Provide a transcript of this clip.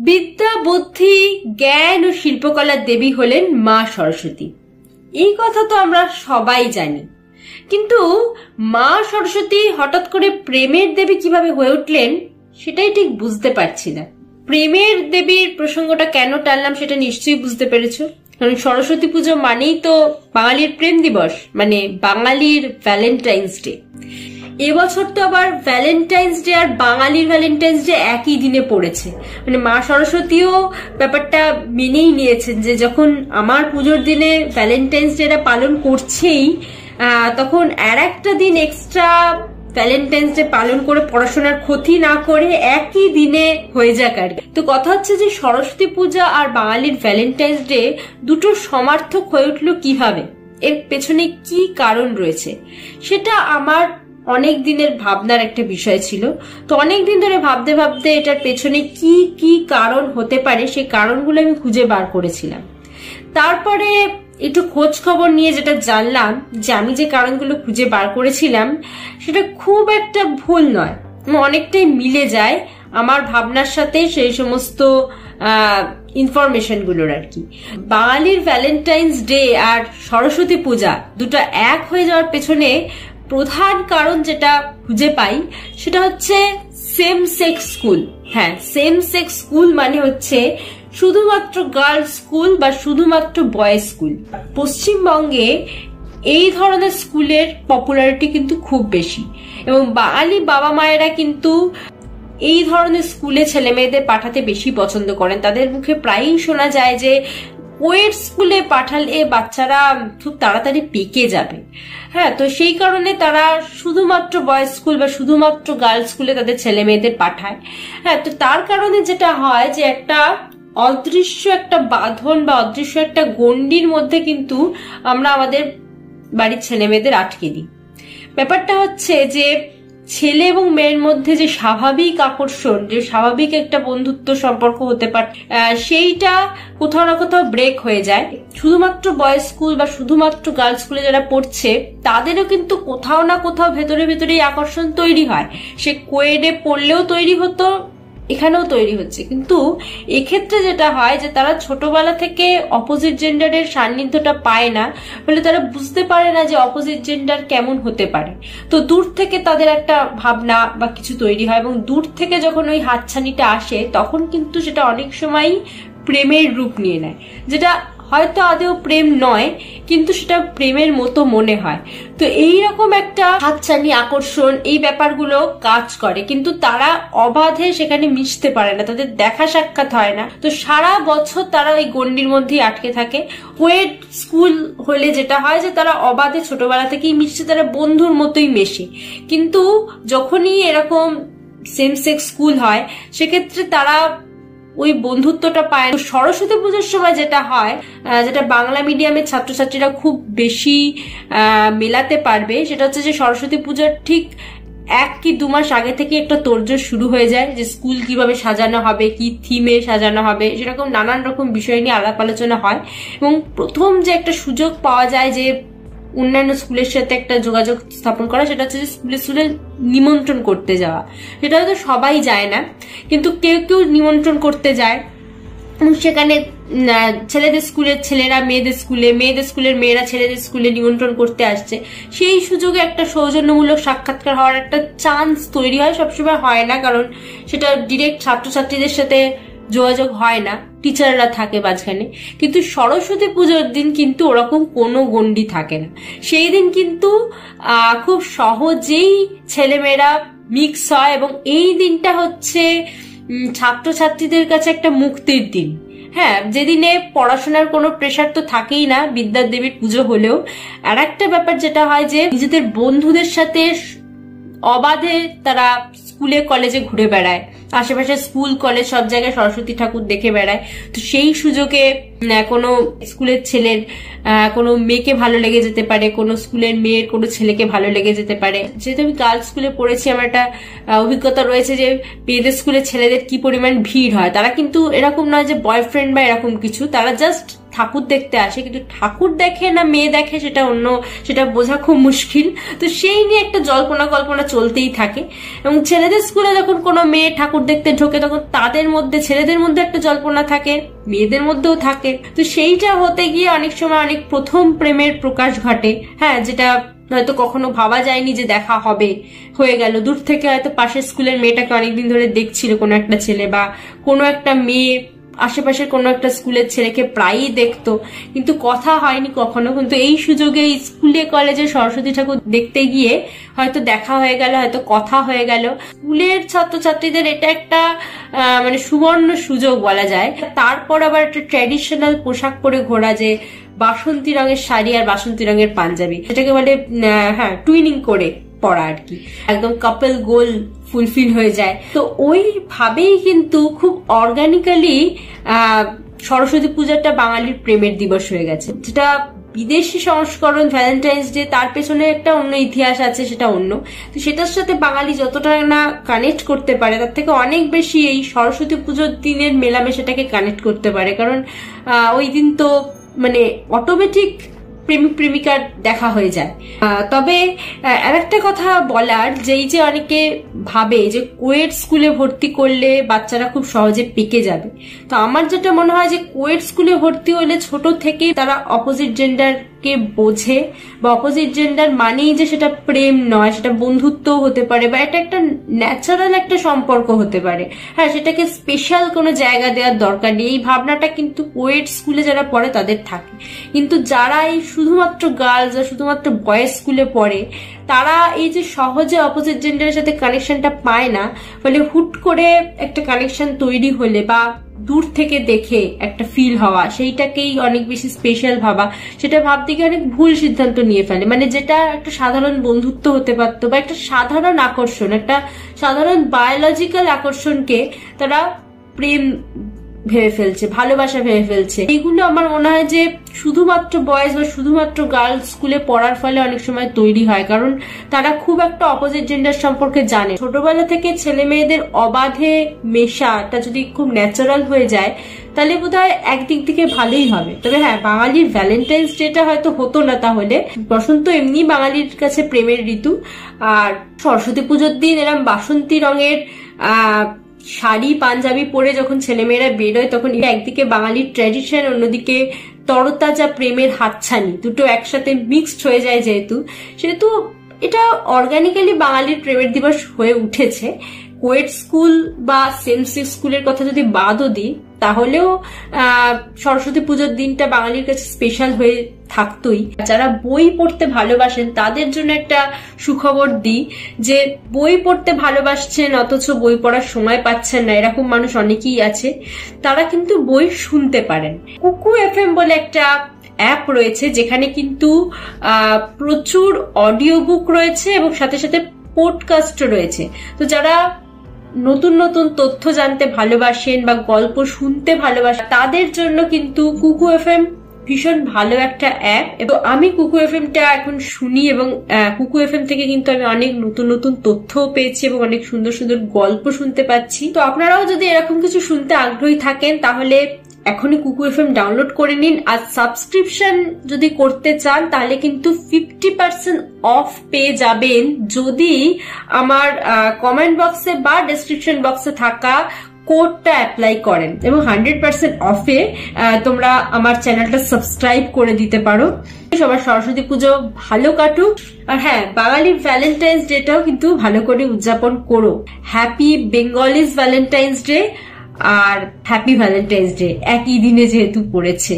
বিদ্যা, বুদ্ধি, জ্ঞান ও শিল্পকলার দেবী হলেন মা সরস্বতী। এই কথা তো আমরা সবাই জানি, কিন্তু মা সরস্বতী হঠাৎ করে প্রেমের দেবী কিভাবে হয়ে উঠলেন সেটাই ঠিক বুঝতে পারছি না। প্রেমের দেবীর প্রসঙ্গটা কেন টানলাম সেটা নিশ্চয়ই বুঝতে পেরেছো, কারণ সরস্বতী পুজো মানেই তো বাঙালির প্রেম দিবস, মানে বাঙালির ভ্যালেন্টাইন্স ডে। এবছর তো আবার ভ্যালেন্টাইন্স ডে আর বাঙালির ভ্যালেন্টাইন্স ডে একই দিনে পড়েছে, মানে মা সরস্বতীও ব্যাপারটা মেনেই নিয়েছেন যে যখন আমার পুজোর দিনে ভ্যালেন্টাইন্স ডেটা পালন করছেই, তখন আর একটা দিন এক্সট্রা ভ্যালেন্টাইন্স ডে পালন করে পড়াশোনার ক্ষতি না করে একই দিনে হয়ে যাক আর কি। তো কথা হচ্ছে যে সরস্বতী পূজা আর বাঙালির ভ্যালেন্টাইন্স ডে দুটোর সমার্থক হয়ে উঠলো কিভাবে, এর পেছনে কি কারণ রয়েছে, সেটা আমার অনেক দিনের ভাবনার একটা বিষয় ছিল। তো অনেক দিন ধরে ভাবতে ভাবতে এটার পেছনে কি কি কারণ হতে পারে সেই কারণগুলো আমি খুঁজে বার করেছিলাম। তারপরে একটু খোঁজ খবর নিয়ে যেটা জানলাম যে আমি যে কারণগুলো খুঁজে বার করেছিলাম সেটা খুব একটা ভুল নয়, অনেকটাই মিলে যায় আমার ভাবনার সাথে সেই সমস্ত ইনফরমেশন গুলোর আর কি। বাঙালির ভ্যালেন্টাইন্স ডে আর সরস্বতী পূজা দুটো এক হয়ে যাওয়ার পেছনে প্রধান কারণ যেটা খুঁজে পাই সেটা হচ্ছে সেম সেক্স স্কুল। হ্যাঁ, সেম সেক্স স্কুল মানে হচ্ছে শুধুমাত্র গার্লস স্কুল বা শুধুমাত্র বয়েজ স্কুল। পশ্চিমবঙ্গে এই ধরনের স্কুলের পপুলারিটি কিন্তু খুব বেশি, এবং বাঙালি বাবা মায়েরা কিন্তু এই ধরনের স্কুলে ছেলে মেয়েদের পাঠাতে বেশি পছন্দ করেন। তাদের মুখে প্রায়ই শোনা যায় যে কোয়েড স্কুলে পাঠালে বাচ্চারা খুব তাড়াতাড়ি পেকে যাবে। হ্যাঁ, তো সেই কারণে তারা শুধুমাত্র বয়েজ স্কুল বা শুধুমাত্র গার্লস স্কুলে তাদের ছেলে মেয়েদের পাঠায়। হ্যাঁ, তো তার কারণে যেটা হয় যে একটা অদৃশ্য একটা বাঁধন বা অদৃশ্য একটা গণ্ডির মধ্যে কিন্তু আমরা আমাদের বাড়ির ছেলে মেয়েদের আটকে দিই। ব্যাপারটা হচ্ছে যে ছেলে এবং মেয়ের মধ্যে যে স্বাভাবিক আকর্ষণ, যে স্বাভাবিক একটা বন্ধুত্ব সম্পর্ক হতে পারে, সেইটা কোথাও না কোথাও ব্রেক হয়ে যায়। শুধুমাত্র বয়েজ স্কুল বা শুধুমাত্র গার্লস স্কুলে যারা পড়ছে তাদেরও কিন্তু কোথাও না কোথাও ভেতরে ভেতরে আকর্ষণ তৈরি হয়। সে কোয়েডে পড়লেও তৈরি হতো, এখানেও তৈরি হচ্ছে। কিন্তু এক্ষেত্রে যেটা হয় যে তারা ছোটবেলা থেকে অপোজিট জেন্ডারের সান্নিধ্যটা পায় না, বলে তারা বুঝতে পারে না যে অপোজিট জেন্ডার কেমন হতে পারে। তো দূর থেকে তাদের একটা ভাবনা বা কিছু তৈরি হয়, এবং দূর থেকে যখন ওই হাতছানিটা আসে তখন কিন্তু সেটা অনেক সময় প্রেমের রূপ নিয়ে নেয়, যেটা হয়তো আদৌ প্রেম নয় কিন্তু সেটা প্রেমের মতো মনে হয়। তো এইরকম একটা হাতছানি, আকর্ষণ, এই ব্যাপারগুলো কাজ করে, কিন্তু তারা অবাধে সেখানে মিশতে পারে না, তাদের দেখা সাক্ষাৎ হয় না। তো সারা বছর তারা ওই গণ্ডির মধ্যেই আটকে থাকে। কোয়েড স্কুল হলে যেটা হয় যে তারা অবাধে ছোটবেলা থেকেই মিশছে, তারা বন্ধুর মতোই মেশে। কিন্তু যখনই এরকম সেম সেক্স স্কুল হয় সেক্ষেত্রে তারা ওই বন্ধুত্বটা পায়। সরস্বতী পুজোর সময় যেটা হয়, যেটা বাংলা মিডিয়ামের ছাত্রছাত্রীরা খুব বেশি মেলাতে পারবে, সেটা হচ্ছে যে সরস্বতী পুজোর ঠিক 1 কি 2 মাস আগে থেকে একটা তোড়জোড় শুরু হয়ে যায় যে স্কুল কিভাবে সাজানো হবে, কি থিমে সাজানো হবে, সেরকম নানান রকম বিষয় নিয়ে আলাপ আলোচনা হয়। এবং প্রথম যে একটা সুযোগ পাওয়া যায় যে অন্যান্য স্কুলের সাথে একটা যোগাযোগ স্থাপন করা, সেটা হচ্ছে যে স্কুলে নিমন্ত্রণ করতে যাওয়া। সেটা হয়তো সবাই যায় না, কিন্তু কেউ কেউ নিমন্ত্রণ করতে যায়, এবং সেখানে ছেলেদের স্কুলের ছেলেরা মেয়েদের স্কুলে, মেয়েদের স্কুলের মেয়েরা ছেলেদের স্কুলে নিমন্ত্রণ করতে আসছে। সেই সুযোগে একটা সৌজন্যমূলক সাক্ষাৎকার হওয়ার একটা চান্স তৈরি হয়। সবসময় হয় না, কারণ সেটা ডিরেক্ট ছাত্রছাত্রীদের সাথে যোগাযোগ হয় না, টিচাররা থাকে মাঝখানে। কিন্তু সরস্বতী পুজোর দিন কিন্তু ওরকম কোনো গণ্ডি থাকে না। সেই দিন কিন্তু খুব সহজেই ছেলেমেয়েরা মিক্স হয়, এবং এই দিনটা হচ্ছে ছাত্রছাত্রীদের কাছে একটা মুক্তির দিন। হ্যাঁ, যেদিনে পড়াশোনার কোনো প্রেশার তো থাকেই না, বিদ্যার দেবীর পুজো হলেও। আর একটা ব্যাপার যেটা হয় যে নিজেদের বন্ধুদের সাথে অবাধে তারা স্কুলে কলেজে ঘুরে বেড়ায়, আশেপাশে স্কুল কলেজ সব জায়গায় সরস্বতী ঠাকুর দেখে বেড়ায়। তো সেই সুযোগে কোনো স্কুলের ছেলের কোনো মেয়েকে ভালো লেগে যেতে পারে, কোনো স্কুলের মেয়ের কোনো ছেলেকে ভালো লেগে যেতে পারে। যেহেতু আমি গার্লস স্কুলে পড়েছি, আমার একটা অভিজ্ঞতা রয়েছে যে মেয়েদের স্কুলে ছেলেদের কি পরিমাণ ভিড় হয়। তারা কিন্তু এরকম নয় যে বয়ফ্রেন্ড বা এরকম কিছু, তারা জাস্ট ঠাকুর দেখতে আসে, কিন্তু ঠাকুর দেখে না মেয়ে দেখে সেটা বোঝা খুব মুশকিল। তো সেই নিয়ে একটা জল্পনা কল্পনা চলতেই থাকে। এবং ছেলেদের স্কুলে যখন কোনো মেয়ে ঠাকুর দেখতে ঢোকে তখন ছেলেদের মধ্যে একটা জল্পনা থাকে, মেয়েদের মধ্যেও থাকে। তো সেইটা হতে গিয়ে অনেক সময় অনেক প্রথম প্রেমের প্রকাশ ঘটে। হ্যাঁ, যেটা হয়তো কখনো ভাবা যায়নি যে দেখা হবে, হয়ে গেল। দূর থেকে হয়তো পাশের স্কুলের মেয়েটাকে অনেকদিন ধরে দেখছিল কোনো একটা ছেলে, বা কোনো একটা মেয়ে আশেপাশের কোনো একটা স্কুলের ছেলেকে প্রায়ই দেখতো, কিন্তু কথা হয়নি কখনো। কিন্তু এই সুযোগে স্কুলে কলেজে সরস্বতী ঠাকুর দেখতে গিয়ে হয়তো দেখা হয়ে গেল, হয়তো কথা হয়ে গেল। স্কুলের ছাত্রছাত্রীদের এটা একটা মানে সুবর্ণ সুযোগ বলা যায়। তারপর আবার একটা ট্র্যাডিশনাল পোশাক পরে ঘোরা, যে বাসন্তী রঙের শাড়ি আর বাসন্তী রঙের পাঞ্জাবি, সেটাকে বলে হ্যাঁ টুইনিং করে পড়া আর কি, একদম কাপল গোল ফুলফিল হয়ে যায়। তো ওইভাবেই কিন্তু খুব অর্গানিক্যালি সরস্বতী পূজাটা বাঙালির প্রেমের দিবস হয়ে গেছে। যেটা বিদেশি সংস্করণ ভ্যালেন্টাইন্স ডে, তার পেছনে একটা অন্য ইতিহাস আছে, সেটা অন্য। তো সেটার সাথে বাঙালি যতটা না কানেক্ট করতে পারে, তার থেকে অনেক বেশি এই সরস্বতী পুজোর দিনের মেলামেশাটাকে কানেক্ট করতে পারে। কারণ ওই দিন তো মানে অটোমেটিক প্রেমিক প্রেমিকার দেখা হয়ে যায়। তবে আর একটা কথা বলার, যে অনেকে ভাবে যে কোয়েড স্কুলে ভর্তি করলে বাচ্চারা খুব সহজে পেকে যাবে। তো আমার যেটা মনে হয় যে কোয়েড স্কুলে ভর্তি হলে ছোট থেকে তারা অপোজিট জেন্ডারকে বোঝে, বা অপোজিট জেন্ডার মানেই যে সেটা প্রেম নয়, সেটা বন্ধুত্বও হতে পারে, বা এটা একটা ন্যাচারাল একটা সম্পর্ক হতে পারে। হ্যাঁ, সেটাকে স্পেশাল কোনো জায়গা দেওয়ার দরকার নেই। এই ভাবনাটা কিন্তু কোয়েড স্কুলে যারা পড়ে তাদের থাকে। কিন্তু যারা এই শুধুমাত্র গার্লস আর শুধুমাত্র বয়েজ স্কুলে পড়ে, তারা এই যে সহজে অপোজিট জেন্ডারের সাথে কানেকশনটা পায় না, ফলে হুট করে একটা কানেকশন তৈরি হলে বা দূর থেকে দেখে একটা ফিল হওয়া, সেইটাকেই অনেক বেশি স্পেশাল ভাবা, সেটা ভাবতে গিয়ে অনেক ভুল সিদ্ধান্ত নিয়ে ফেলে। মানে যেটা একটা সাধারণ বন্ধুত্ব হতে পারতো, বা একটা সাধারণ আকর্ষণ, একটা সাধারণ বায়োলজিক্যাল আকর্ষণকে তারা প্রেম ভেবে ফেলছে, ভালোবাসা ভেবে ফেলছে। এইগুলো আমার মনে হয় যে শুধুমাত্র বয়েজ বা শুধুমাত্র গার্লস স্কুলে পড়ার ফলে অনেক সময় তৈরি হয়, কারণ তারা খুব একটা অপোজিট জেন্ডার সম্পর্কে জানে। ছোটবেলা থেকে ছেলে মেয়েদের অবাধে মেশাটা যদি খুব ন্যাচারাল হয়ে যায়, তাহলে বোধহয় একদিক থেকে ভালোই হবে। তবে হ্যাঁ, বাঙালির ভ্যালেন্টাইন্স ডেটা হয়তো হতো না তাহলে। বসন্ত এমনি বাঙালির কাছে প্রেমের ঋতু, আর সরস্বতী পুজোর দিন এরকম বাসন্তী রঙের শাড়ি পাঞ্জাবি পরে যখন ছেলেমেয়েরা বেরোয়, তখন একদিকে বাঙালির ট্র্যাডিশন, অন্যদিকে তরতাজা প্রেমের হাতছানি, দুটো একসাথে মিক্সড হয়ে যায়। সেহেতু এটা অর্গানিক্যালি বাঙালির প্রেমের দিবস হয়ে উঠেছে। কোয়েড স্কুল বা সেম সেক্স স্কুলের কথা যদি বাদও দিই, তাহলেও সরস্বতী পুজোর দিনটা বাঙালির কাছে স্পেশাল হয়ে থাকতোই। যারা বই পড়তে ভালোবাসেন তাদের জন্য একটা সুখবর দিই, যে বই পড়তে ভালোবাসছেন অথচ বই পড়ার সময় পাচ্ছেন না, এরকম মানুষ অনেকেই আছে। তারা কিন্তু বই শুনতে পারেন। কুকু এফএম বলে একটা অ্যাপ রয়েছে, যেখানে কিন্তু প্রচুর অডিও বুক রয়েছে এবং সাথে সাথে পডকাস্টও রয়েছে। তো যারা নতুন নতুন তথ্য জানতে ভালোবাসেন বা গল্প শুনতে ভালোবাসেন, তাদের জন্য কিন্তু কুকু এফএম ভীষণ ভালো একটা অ্যাপ। এবং আমি কুকু এফএমটা এখন শুনি, এবং কুকু এফএম থেকে কিন্তু আমি অনেক নতুন নতুন তথ্যও পেয়েছি এবং অনেক সুন্দর সুন্দর গল্প শুনতে পাচ্ছি। তো আপনারাও যদি এরকম কিছু শুনতে আগ্রহী থাকেন, তাহলে এখনই কুকু এফএম ডাউনলোড করে নিন। আর সাবস্ক্রিপশন যদি করতে চান, তাহলে কিন্তু 50% অফ পেয়ে যাবেন যদি আমার কমেন্ট বক্সে বা ডেসক্রিপশন বক্সে থাকা কোডটা অ্যাপ্লাই করেন, এবং 100% অফে তোমরা আমার চ্যানেলটা সাবস্ক্রাইব করে দিতে পারো। সবার সরস্বতী পুজো ভালো কাটুক। আর হ্যাঁ, বাঙালির ভ্যালেন্টাইন্স ডেটাও কিন্তু ভালো করে উদযাপন করো। হ্যাপি বেঙ্গলিজ ভ্যালেন্টাইন্স ডে আর হ্যাপি ভ্যালেন্টাইন্স ডে একই দিনে যেহেতু পড়েছে।